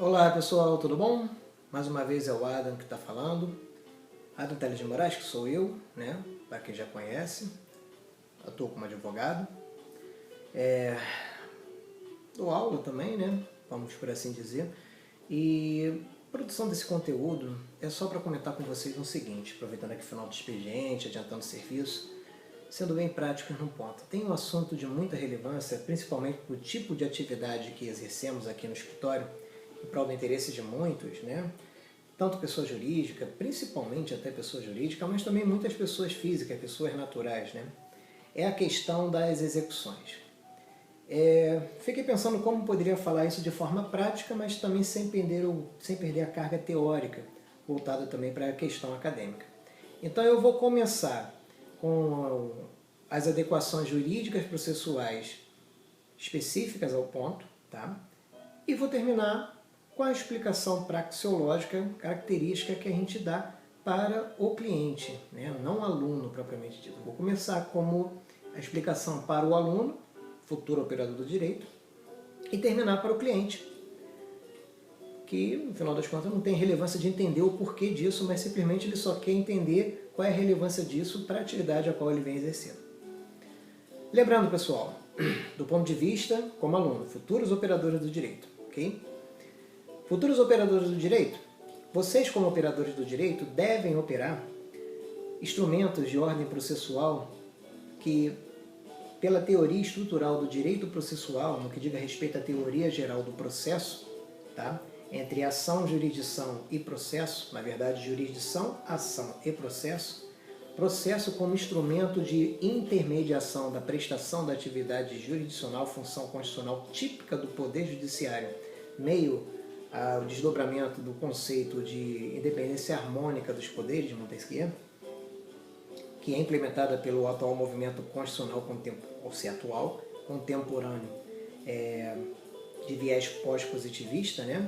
Olá pessoal, tudo bom? Mais uma vez é o Adam que está falando. Adam Teles de Moraes, que sou eu, né? Para quem já conhece, atuo como advogado. Dou aula também, né? Vamos por assim dizer. E a produção desse conteúdo é só para comentar com vocês o seguinte, aproveitando aqui o final do expediente, adiantando o serviço, sendo bem práticos no ponto. Tem um assunto de muita relevância, principalmente para o tipo de atividade que exercemos aqui no escritório, em prol do interesse de muitos, né? Tanto pessoa jurídica, principalmente até pessoa jurídica, mas também muitas pessoas físicas, pessoas naturais, né? É a questão das execuções. Fiquei pensando como poderia falar isso de forma prática, mas também sem perder a carga teórica, voltada também para a questão acadêmica. Então eu vou começar com as adequações jurídicas processuais específicas ao ponto, tá? E vou terminar com a explicação praxeológica característica que a gente dá para o cliente, né? Não o aluno propriamente dito. Vou começar como a explicação para o aluno, futuro operador do direito, e terminar para o cliente, que no final das contas não tem relevância de entender o porquê disso, mas simplesmente ele só quer entender qual é a relevância disso para a atividade a qual ele vem exercendo. Lembrando, pessoal, do ponto de vista como aluno, futuros operadores do direito, ok? Futuros operadores do direito, vocês como operadores do direito devem operar instrumentos de ordem processual que, pela teoria estrutural do direito processual, no que diga respeito à teoria geral do processo, tá? Entre ação, jurisdição e processo, na verdade jurisdição, ação e processo, processo como instrumento de intermediação da prestação da atividade jurisdicional, função constitucional típica do Poder Judiciário, meio ao desdobramento do conceito de independência harmônica dos poderes de Montesquieu, que é implementada pelo atual movimento constitucional contemporâneo, de viés pós-positivista, né?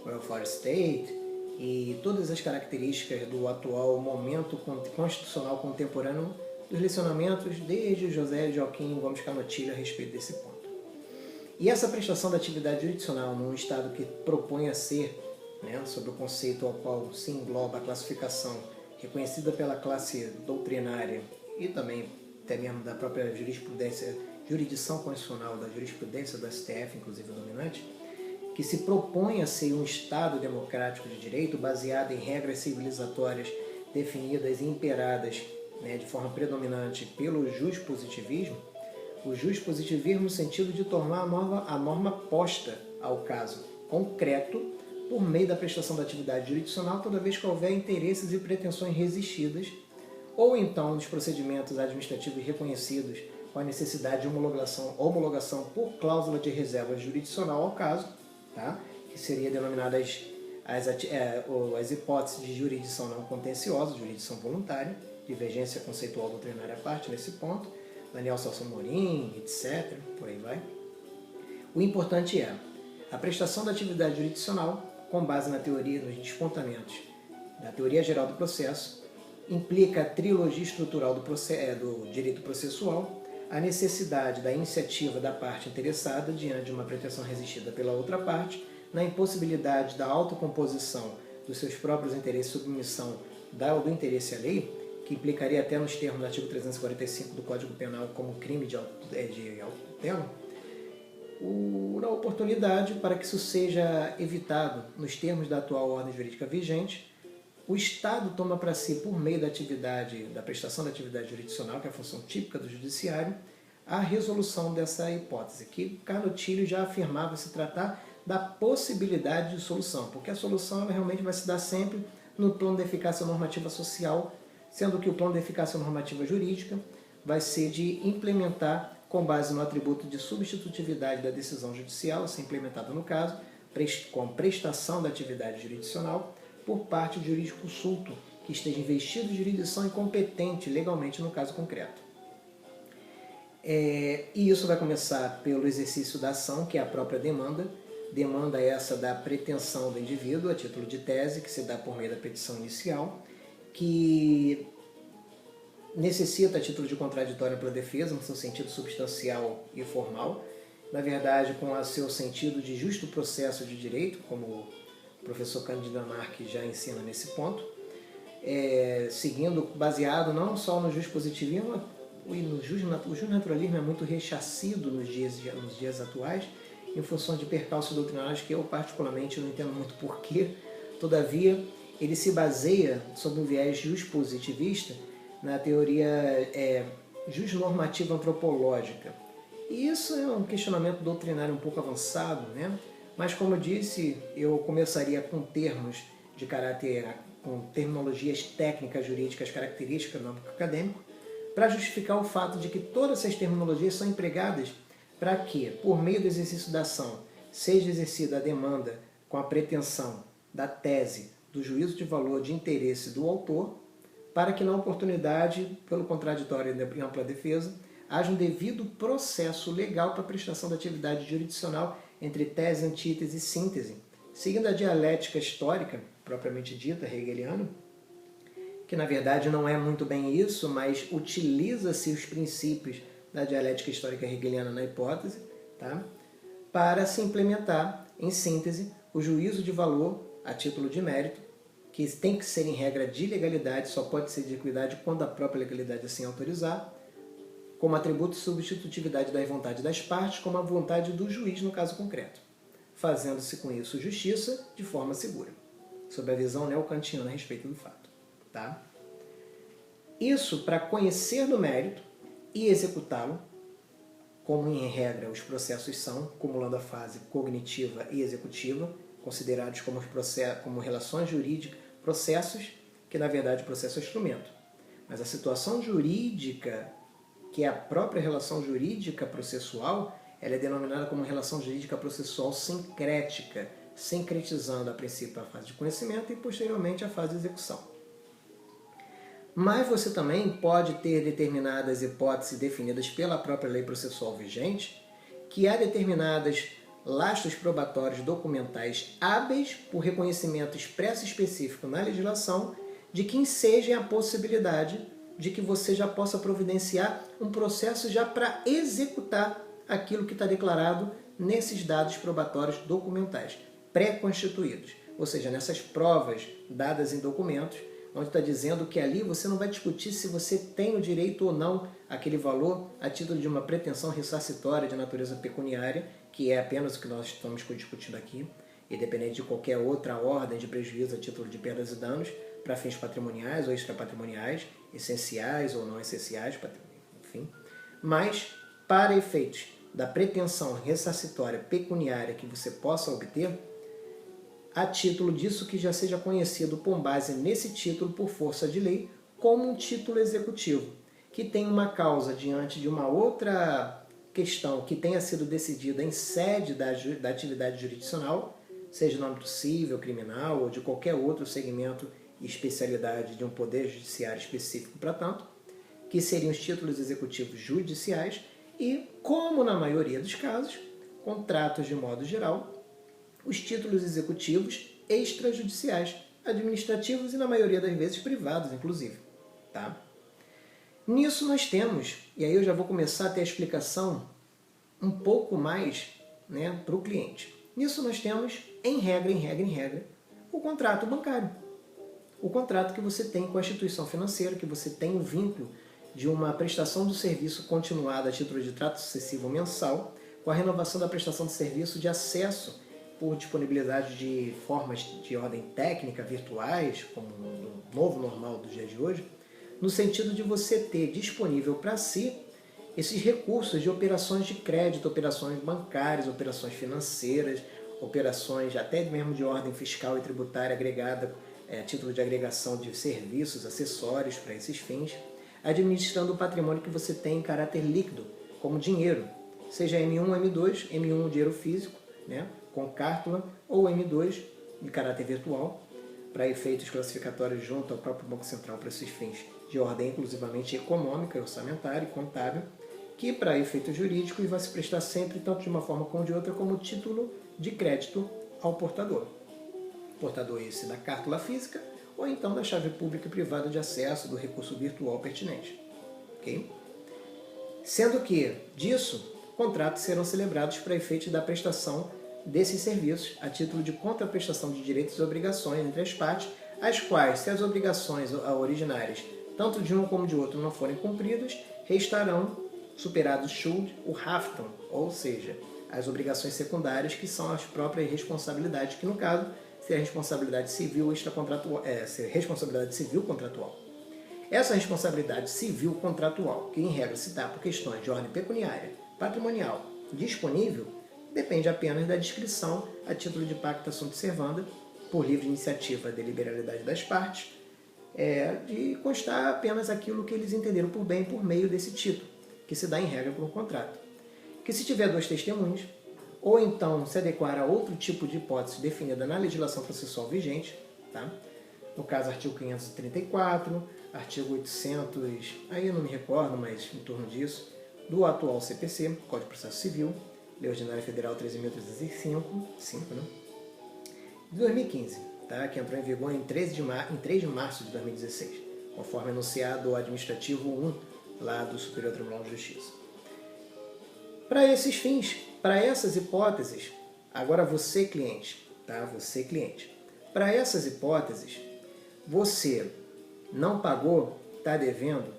Welfare State, e todas as características do atual momento constitucional contemporâneo dos lecionamentos, desde José Joaquim Gomes Canotilho a respeito desse ponto. E essa prestação da atividade jurisdicional num Estado que propõe a ser, né, sob o conceito ao qual se engloba a classificação reconhecida pela classe doutrinária e também até mesmo da própria jurisdição constitucional, da jurisprudência do STF, inclusive dominante, que se propõe a ser um Estado democrático de direito baseado em regras civilizatórias definidas e imperadas, né, de forma predominante pelo juspositivismo, o juspositivismo no sentido de tornar a norma posta ao caso concreto por meio da prestação da atividade jurisdicional toda vez que houver interesses e pretensões resistidas, ou então dos procedimentos administrativos reconhecidos com a necessidade de homologação por cláusula de reserva jurisdicional ao caso, tá? Que seria denominadas as hipóteses de jurisdição não contenciosa, jurisdição voluntária, divergência conceitual doutrinária à parte nesse ponto, Daniel Celso Amorim, etc., por aí vai. O importante é a prestação da atividade jurisdicional, com base na teoria dos despontamentos da teoria geral do processo, implica a trilogia estrutural do direito processual, a necessidade da iniciativa da parte interessada diante de uma pretensão resistida pela outra parte, na impossibilidade da autocomposição dos seus próprios interesses e submissão do interesse à lei, que implicaria até nos termos do artigo 345 do Código Penal como crime de autotutela, na oportunidade para que isso seja evitado nos termos da atual ordem jurídica vigente, o Estado toma para si, por meio da prestação da atividade jurisdicional, que é a função típica do judiciário, a resolução dessa hipótese, que Canotilho já afirmava se tratar da possibilidade de solução, porque a solução ela realmente vai se dar sempre no plano de eficácia normativa social, sendo que o plano de eficácia normativa jurídica vai ser de implementar, com base no atributo de substitutividade da decisão judicial, a ser implementada no caso, com prestação da atividade jurisdicional por parte do jurisconsulto, que esteja investido de jurisdição e competente legalmente no caso concreto. E isso vai começar pelo exercício da ação, que é a própria demanda essa da pretensão do indivíduo, a título de tese, que se dá por meio da petição inicial, que necessita, a título de contraditório pela defesa, no seu sentido substancial e formal, na verdade, com o seu sentido de justo processo de direito, como o professor Cândido Lamarck já ensina nesse ponto, baseado não só no juspositivismo, o justnaturalismo é muito rechacido nos dias atuais, em função de percalços doutrinários que eu particularmente não entendo muito porquê. Todavia, ele se baseia sobre um viés justpositivista na teoria justnormativa antropológica. E isso é um questionamento doutrinário um pouco avançado, né? Mas como eu disse, eu começaria com termos de caráter, com terminologias técnicas, jurídicas, características do âmbito acadêmico, para justificar o fato de que todas essas terminologias são empregadas para que, por meio do exercício da ação, seja exercida a demanda com a pretensão da tese, do juízo de valor de interesse do autor, para que na oportunidade, pelo contraditório e ampla defesa, haja um devido processo legal para a prestação da atividade jurisdicional entre tese, antítese e síntese, seguindo a dialética histórica, propriamente dita, hegeliana, que na verdade não é muito bem isso, mas utiliza-se os princípios da dialética histórica hegeliana na hipótese, tá? Para se implementar, em síntese, o juízo de valor a título de mérito, que tem que ser em regra de legalidade, só pode ser de equidade quando a própria legalidade assim autorizar, como atributo de substitutividade da vontade das partes, como a vontade do juiz no caso concreto, fazendo-se com isso justiça de forma segura, sob a visão neocantiana a respeito do fato. Tá? Isso para conhecer do mérito e executá-lo, como em regra os processos são, acumulando a fase cognitiva e executiva, considerados como relações jurídicas, processos, que na verdade o processo é instrumento. Mas a situação jurídica, que é a própria relação jurídica processual, ela é denominada como relação jurídica processual sincrética, sincretizando a princípio a fase de conhecimento e posteriormente a fase de execução. Mas você também pode ter determinadas hipóteses definidas pela própria lei processual vigente, que há determinadas lastros probatórios documentais hábeis por reconhecimento expresso e específico na legislação de que ensejem a possibilidade de que você já possa providenciar um processo já para executar aquilo que está declarado nesses dados probatórios documentais, pré-constituídos. Ou seja, nessas provas dadas em documentos, onde está dizendo que ali você não vai discutir se você tem o direito ou não àquele valor a título de uma pretensão ressarcitória de natureza pecuniária, que é apenas o que nós estamos discutindo aqui, independente de qualquer outra ordem de prejuízo a título de perdas e danos, para fins patrimoniais ou extrapatrimoniais, essenciais ou não essenciais, enfim. Mas, para efeitos da pretensão ressarcitória pecuniária que você possa obter, a título disso que já seja conhecido com base nesse título por força de lei como um título executivo, que tem uma causa diante de uma outra questão que tenha sido decidida em sede da atividade jurisdicional, seja no âmbito civil, criminal ou de qualquer outro segmento e especialidade de um poder judiciário específico para tanto, que seriam os títulos executivos judiciais e, como na maioria dos casos, contratos de modo geral, os títulos executivos extrajudiciais, administrativos e, na maioria das vezes, privados, inclusive. Tá? Nisso nós temos, e aí eu já vou começar a ter a explicação um pouco mais, né, para o cliente. Nisso nós temos, em regra, o contrato bancário. O contrato que você tem com a instituição financeira, que você tem o vínculo de uma prestação do serviço continuada a título de trato sucessivo mensal, com a renovação da prestação de serviço de acesso por disponibilidade de formas de ordem técnica, virtuais, como no novo normal do dia de hoje, no sentido de você ter disponível para si esses recursos de operações de crédito, operações bancárias, operações financeiras, operações até mesmo de ordem fiscal e tributária agregada, a título de agregação de serviços, acessórios para esses fins, administrando o patrimônio que você tem em caráter líquido, como dinheiro, seja M1, M2, M1 dinheiro físico, né, com cártula, ou M2 de caráter virtual, para efeitos classificatórios junto ao próprio Banco Central para esses fins de ordem inclusivamente econômica, orçamentária e contábil, que para efeito jurídico vai se prestar sempre, tanto de uma forma como de outra, como título de crédito ao portador. Portador esse da cártula física ou então da chave pública e privada de acesso do recurso virtual pertinente. Okay? Sendo que disso contratos serão celebrados para efeito da prestação desses serviços, a título de contraprestação de direitos e obrigações entre as partes, as quais, se as obrigações originárias, tanto de um como de outro, não forem cumpridas, restarão superados Schuld o Haftung, ou seja, as obrigações secundárias, que são as próprias responsabilidades, que no caso seria a responsabilidade civil extracontratual, responsabilidade civil contratual. Essa responsabilidade civil contratual, que em regra se dá por questões de ordem pecuniária, patrimonial, disponível, depende apenas da descrição a título de pacta sunt servanda, por livre iniciativa de liberalidade das partes, de constar apenas aquilo que eles entenderam por bem por meio desse título, que se dá em regra por um contrato. Que se tiver dois testemunhos, ou então se adequar a outro tipo de hipótese definida na legislação processual vigente, tá? No caso, artigo 534, artigo 800, aí eu não me recordo, mas em torno disso, do atual CPC, Código de Processo Civil, Lei Ordinária Federal 13.305, né? De 2015, tá? Que entrou em vigor em 3 de março de 2016, conforme anunciado o administrativo 1 lá do Superior Tribunal de Justiça. Para esses fins, para essas hipóteses, agora você cliente, tá? Você cliente. Para essas hipóteses, você não pagou, está devendo,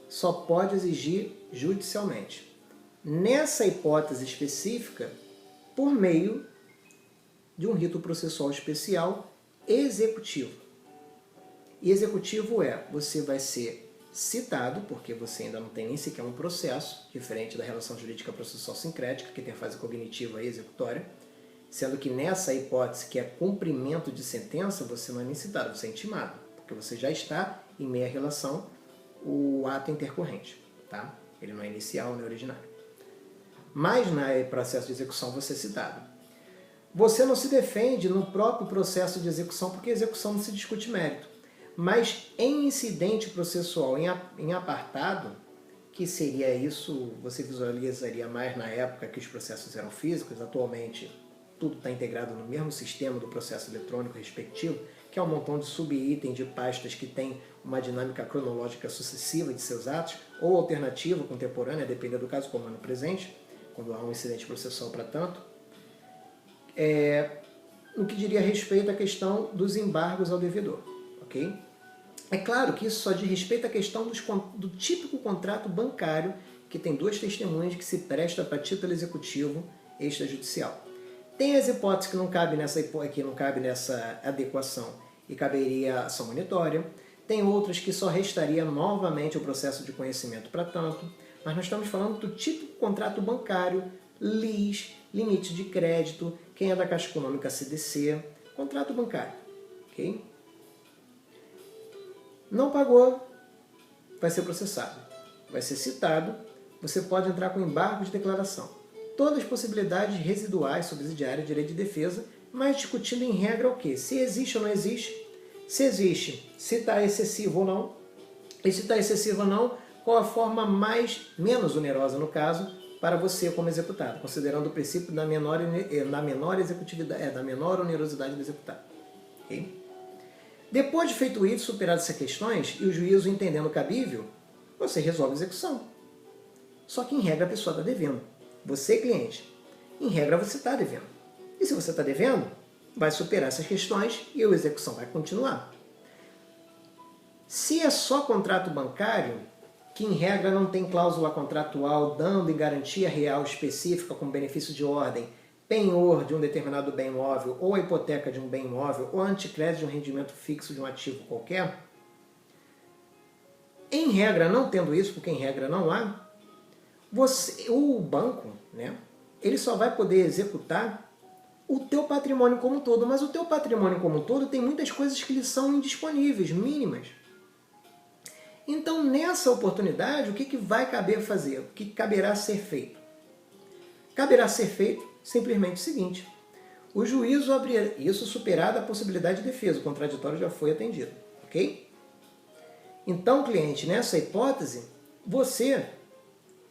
só pode exigir judicialmente. Nessa hipótese específica, por meio de um rito processual especial executivo. E executivo você vai ser citado, porque você ainda não tem nem sequer um processo, diferente da relação jurídica processual sincrética, que tem a fase cognitiva e executória, sendo que nessa hipótese, que é cumprimento de sentença, você não é nem citado, você é intimado, porque você já está em meia relação o ato intercorrente, tá? Ele não é inicial nem originário. Mas no processo de execução você é citado. Você não se defende no próprio processo de execução, porque a execução não se discute mérito. Mas em incidente processual, em apartado, que seria isso, você visualizaria mais na época que os processos eram físicos, atualmente tudo está integrado no mesmo sistema do processo eletrônico respectivo, que é um montão de sub-itens de pastas que tem uma dinâmica cronológica sucessiva de seus atos, ou alternativa, contemporânea, dependendo do caso, como é no presente, quando há um incidente processual para tanto. No que diria respeito à questão dos embargos ao devedor. Okay? É claro que isso só diz respeito à questão do típico contrato bancário que tem duas testemunhas que se presta para título executivo extrajudicial. Tem as hipóteses que não cabem nessa adequação e caberia ação monitória. Tem outras que só restaria novamente o processo de conhecimento para tanto. Mas nós estamos falando do típico contrato bancário, LIS, limite de crédito, quem é da Caixa Econômica CDC, contrato bancário. Okay? Não pagou, vai ser processado, vai ser citado, você pode entrar com embargo de declaração. Todas as possibilidades residuais, subsidiárias, de direito de defesa, mas discutindo em regra o quê? Se existe ou não existe, se existe, se está excessivo ou não, e se está excessivo ou não, qual a forma menos onerosa, no caso, para você como executado, considerando o princípio da menor onerosidade do executado. Okay? Depois de feito isso, superadas essas questões, e o juízo entendendo cabível, você resolve a execução. Só que em regra a pessoa está devendo. Você, cliente, em regra você está devendo. E se você está devendo, vai superar essas questões e a execução vai continuar. Se é só contrato bancário, que em regra não tem cláusula contratual dando em garantia real específica com benefício de ordem, penhor de um determinado bem imóvel, ou a hipoteca de um bem imóvel, ou anticrédito de um rendimento fixo de um ativo qualquer, em regra, não tendo isso, porque em regra não há, o banco, né, ele só vai poder executar o teu patrimônio como um todo, mas o teu patrimônio como um todo tem muitas coisas que lhe são indisponíveis, mínimas. Então, nessa oportunidade, o que vai caber fazer? O que caberá ser feito? Caberá ser feito simplesmente o seguinte: o juízo abrirá, isso superada a possibilidade de defesa, o contraditório já foi atendido, ok? Então, cliente, nessa hipótese, você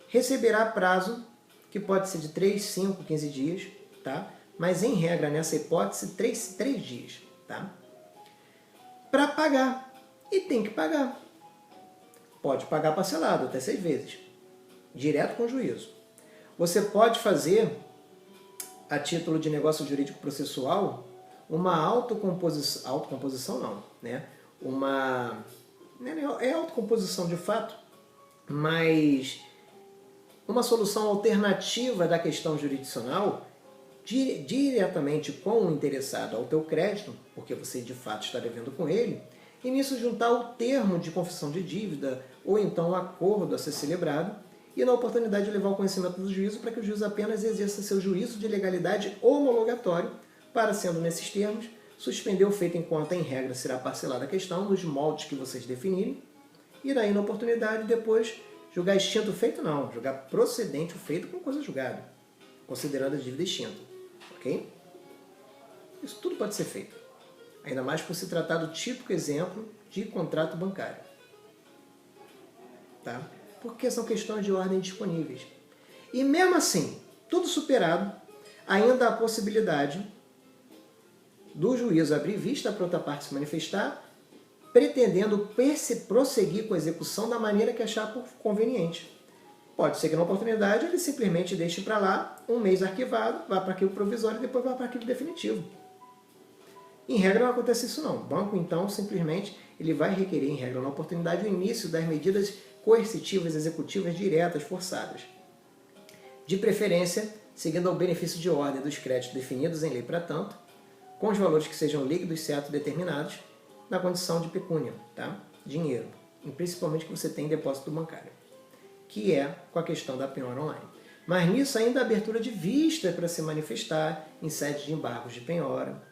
receberá prazo, que pode ser de 3, 5, 15 dias, tá? Mas em regra, nessa hipótese, 3 dias, tá? Para pagar. E tem que pagar. Pode pagar parcelado, até 6 vezes, direto com o juízo. você pode fazer, a título de negócio jurídico processual, uma autocomposição não, né? É autocomposição de fato, mas uma solução alternativa da questão jurisdicional diretamente com o interessado ao teu crédito, porque você de fato está devendo com ele, e nisso juntar o termo de confissão de dívida ou então o acordo a ser celebrado e na oportunidade de levar o conhecimento do juízo para que o juiz apenas exerça seu juízo de legalidade homologatório para, sendo nesses termos, suspender o feito enquanto em regra será parcelada a questão nos moldes que vocês definirem e daí na oportunidade depois julgar extinto o feito não, julgar procedente o feito com coisa julgada, considerando a dívida extinta, ok? Isso tudo pode ser feito, ainda mais por se tratar do típico exemplo de contrato bancário, tá? Porque são questões de ordem disponíveis. E mesmo assim, tudo superado, ainda há a possibilidade do juízo abrir vista para outra parte se manifestar, pretendendo prosseguir com a execução da maneira que achar por conveniente. Pode ser que na oportunidade ele simplesmente deixe para lá, um mês arquivado, vá para arquivo provisório e depois vá para arquivo definitivo. Em regra não acontece isso não. O banco então simplesmente ele vai requerer em regra na oportunidade o início das medidas coercitivas executivas diretas forçadas. De preferência, seguindo ao benefício de ordem dos créditos definidos em lei para tanto, com os valores que sejam líquidos certos determinados, na condição de pecúnia, tá? Dinheiro, e principalmente que você tem em depósito bancário, que é com a questão da penhora online. Mas nisso ainda a abertura de vista para se manifestar em sede de embargos de penhora.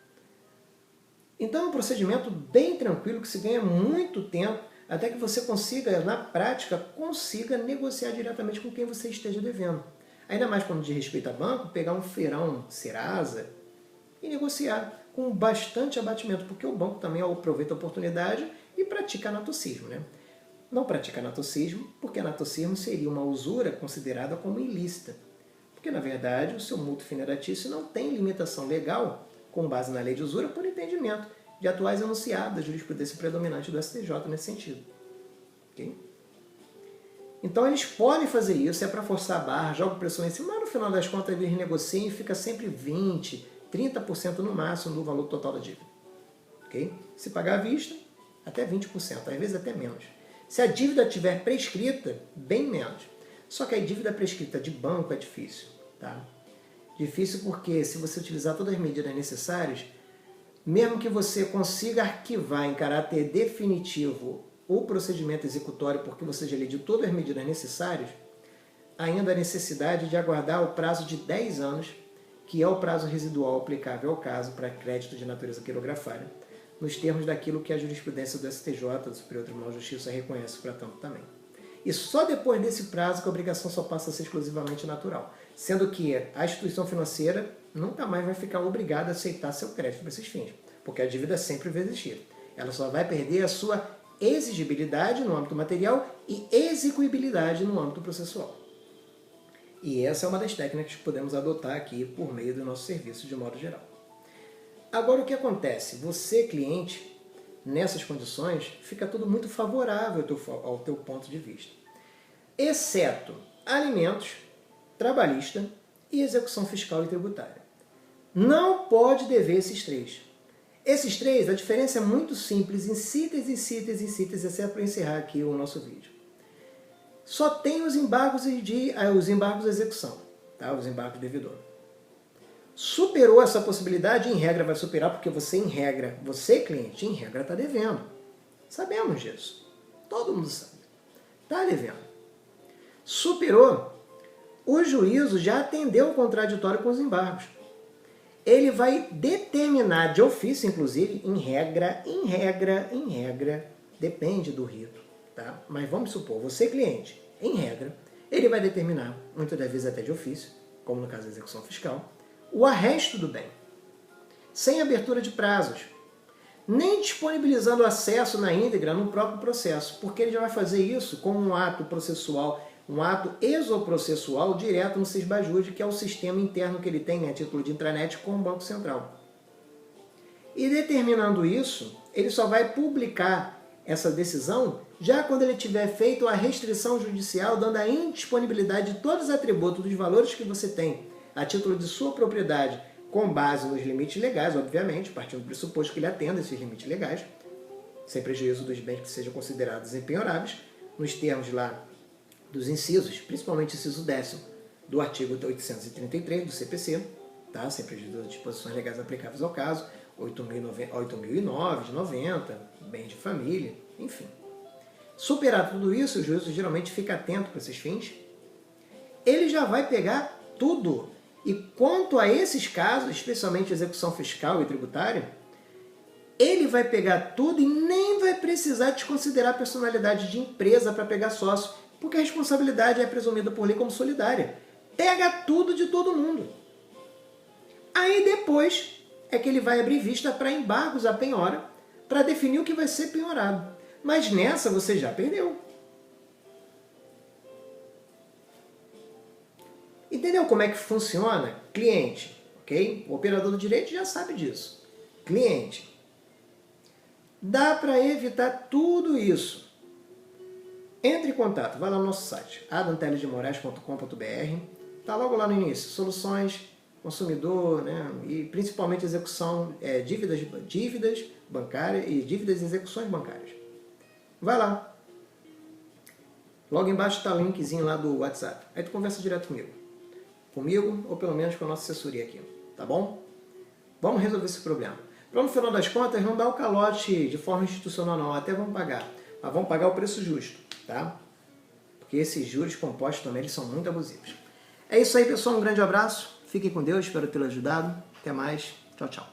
Então é um procedimento bem tranquilo que se ganha muito tempo até que você consiga, na prática, negociar diretamente com quem você esteja devendo. Ainda mais quando diz respeito a banco, pegar um feirão Serasa e negociar com bastante abatimento, porque o banco também aproveita a oportunidade e pratica anatocismo, né? Não pratica anatocismo, porque anatocismo seria uma usura considerada como ilícita. Porque, na verdade, o seu mútuo fineratício não tem limitação legal, com base na lei de usura, por entendimento de atuais enunciados da jurisprudência predominante do STJ nesse sentido. Okay? Então eles podem fazer isso, é para forçar a barra, joga pressão em cima, mas no final das contas eles negociam e fica sempre 20%, 30% no máximo do valor total da dívida. Okay? Se pagar à vista, até 20%, às vezes até menos. Se a dívida estiver prescrita, bem menos. Só que a dívida prescrita de banco é difícil. Tá? Difícil porque se você utilizar todas as medidas necessárias, mesmo que você consiga arquivar em caráter definitivo o procedimento executório porque você já lhe deu todas as medidas necessárias, ainda há necessidade de aguardar o prazo de 10 anos, que é o prazo residual aplicável ao caso para crédito de natureza quirografária, nos termos daquilo que a jurisprudência do STJ, do Superior Tribunal de Justiça, reconhece para tanto também. E só depois desse prazo que a obrigação só passa a ser exclusivamente natural, sendo que a instituição financeira nunca mais vai ficar obrigada a aceitar seu crédito para esses fins, porque a dívida sempre vai existir. Ela só vai perder a sua exigibilidade no âmbito material e execuibilidade no âmbito processual. E essa é uma das técnicas que podemos adotar aqui por meio do nosso serviço de modo geral. Agora o que acontece? Você, cliente, nessas condições, fica tudo muito favorável ao teu ponto de vista. Exceto alimentos, trabalhista e execução fiscal e tributária. Não pode dever esses três. Esses três, a diferença é muito simples, em síntese, exceto para encerrar aqui o nosso vídeo. Só tem os embargos de execução, tá? Os embargos de devedor. Superou essa possibilidade, em regra vai superar, porque você, cliente, em regra está devendo. Sabemos disso. Todo mundo sabe. Está devendo. Superou, o juízo já atendeu o contraditório com os embargos. Ele vai determinar de ofício, inclusive, em regra, depende do rito, tá? Mas vamos supor, você, cliente, em regra, ele vai determinar, muitas das vezes até de ofício, como no caso da execução fiscal, o arresto do bem, sem abertura de prazos, nem disponibilizando acesso na íntegra no próprio processo, porque ele já vai fazer isso como um ato processual, um ato exoprocessual direto no Sysbajude, que é o sistema interno que ele tem a título de intranet com o Banco Central. E determinando isso, ele só vai publicar essa decisão já quando ele tiver feito a restrição judicial, dando a indisponibilidade de todos os atributos dos valores que você tem a título de sua propriedade, com base nos limites legais, obviamente, partindo do pressuposto que ele atenda esses limites legais, sem prejuízo dos bens que sejam considerados impenhoráveis, nos termos lá dos incisos, principalmente o inciso 10º do artigo 833 do CPC, tá? Sem prejuízo das disposições legais aplicáveis ao caso, 8.009 de 90, bens de família, enfim. Superar tudo isso, o juízo geralmente fica atento para esses fins, ele já vai pegar tudo. E quanto a esses casos, especialmente execução fiscal e tributária, ele vai pegar tudo e nem vai precisar desconsiderar a personalidade de empresa para pegar sócio, porque a responsabilidade é presumida por lei como solidária. Pega tudo de todo mundo. Aí depois é que ele vai abrir vista para embargos à penhora, para definir o que vai ser penhorado. Mas nessa você já perdeu. Entendeu como é que funciona? Cliente, ok? O operador do direito já sabe disso. Cliente. Dá para evitar tudo isso. Entre em contato, vai lá no nosso site, adamtelesdemorais.com.br. Está logo lá no início, soluções, consumidor, né? E principalmente execução, dívidas bancárias e dívidas e execuções bancárias. Vai lá. Logo embaixo está o linkzinho lá do WhatsApp. Aí tu conversa direto comigo ou pelo menos com a nossa assessoria aqui, tá bom? Vamos resolver esse problema. Para no final das contas não dar o calote de forma institucional não, até vamos pagar, mas vamos pagar o preço justo, tá? Porque esses juros compostos também eles são muito abusivos. É isso aí, pessoal, um grande abraço, fiquem com Deus, espero tê-lo ajudado, até mais, tchau, tchau.